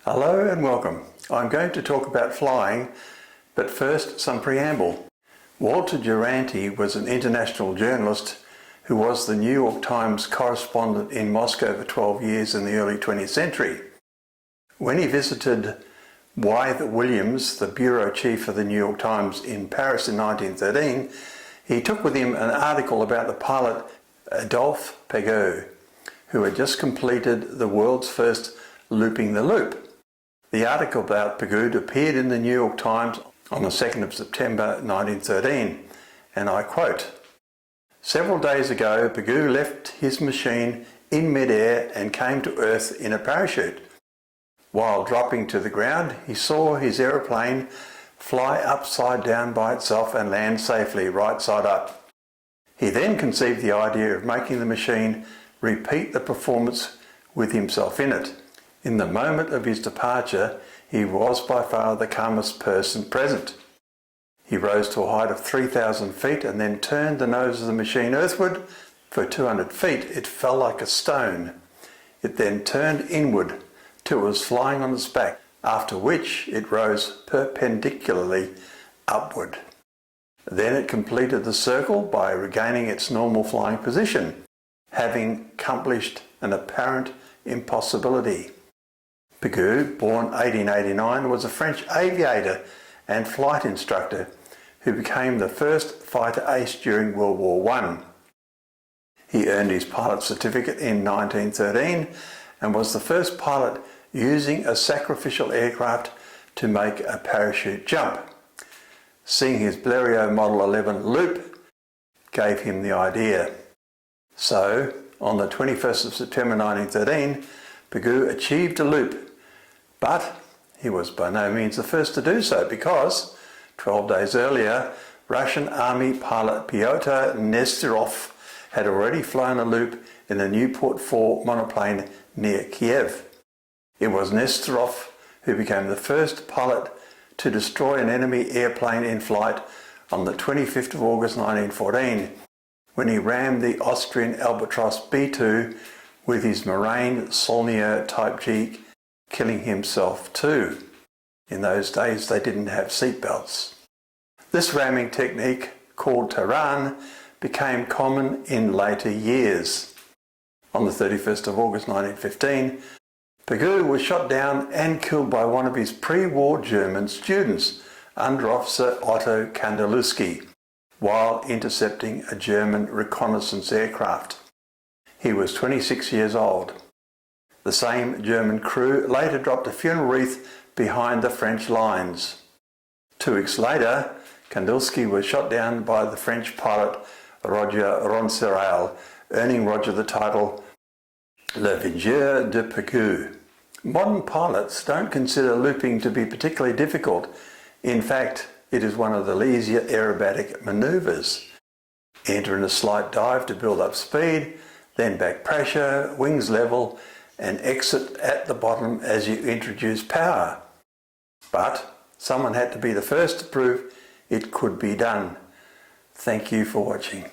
Hello and welcome. I'm going to talk about flying, but first some preamble. Walter Duranty was an international journalist who was the New York Times correspondent in Moscow for 12 years in the early 20th century. When he visited Wythe Williams, the bureau chief of the New York Times in Paris in 1913, he took with him an article about the pilot Adolphe Péguy, who had just completed the world's first looping the loop. The article about Péguy appeared in the New York Times on the 2nd of September 1913, and I quote, "Several days ago, Péguy left his machine in mid-air and came to Earth in a parachute. While dropping to the ground, he saw his aeroplane fly upside down by itself and land safely right side up. He then conceived the idea of making the machine repeat the performance with himself in it. In the moment of his departure, he was by far the calmest person present. He rose to a height of 3,000 feet and then turned the nose of the machine earthward. For 200 feet, it fell like a stone. It then turned inward till it was flying on its back, after which it rose perpendicularly upward. Then it completed the circle by regaining its normal flying position, having accomplished an apparent impossibility." Péguy, born 1889, was a French aviator and flight instructor who became the first fighter ace during World War I. He earned his pilot certificate in 1913 and was the first pilot using a sacrificial aircraft to make a parachute jump. Seeing his Blériot Model 11 loop gave him the idea. So, on the 21st of September 1913, Péguy achieved a loop. But he was by no means the first to do so, because 12 days earlier, Russian Army pilot Pyotr Nesterov had already flown a loop in a Newport 4 monoplane near Kiev. It was Nesterov who became the first pilot to destroy an enemy airplane in flight on the 25th of August 1914, when he rammed the Austrian Albatros B-2 with his Marine Saulnier Type G, killing himself too. In those days they didn't have seatbelts. This ramming technique, called Taran, became common in later years. On the 31st of August 1915, Péguy was shot down and killed by one of his pre-war German students, Under-Officer Otto Kandelowski, while intercepting a German reconnaissance aircraft. He was 26 years old. The same German crew later dropped a funeral wreath behind the French lines. 2 weeks later, Kandelowski was shot down by the French pilot Roger Ronceral, earning Roger the title Le Vengeur de Péguy. Modern pilots don't consider looping to be particularly difficult. In fact, it is one of the easier aerobatic manoeuvres. Enter in a slight dive to build up speed, then back pressure, wings level, and exit at the bottom as you introduce power. But someone had to be the first to prove it could be done. Thank you for watching.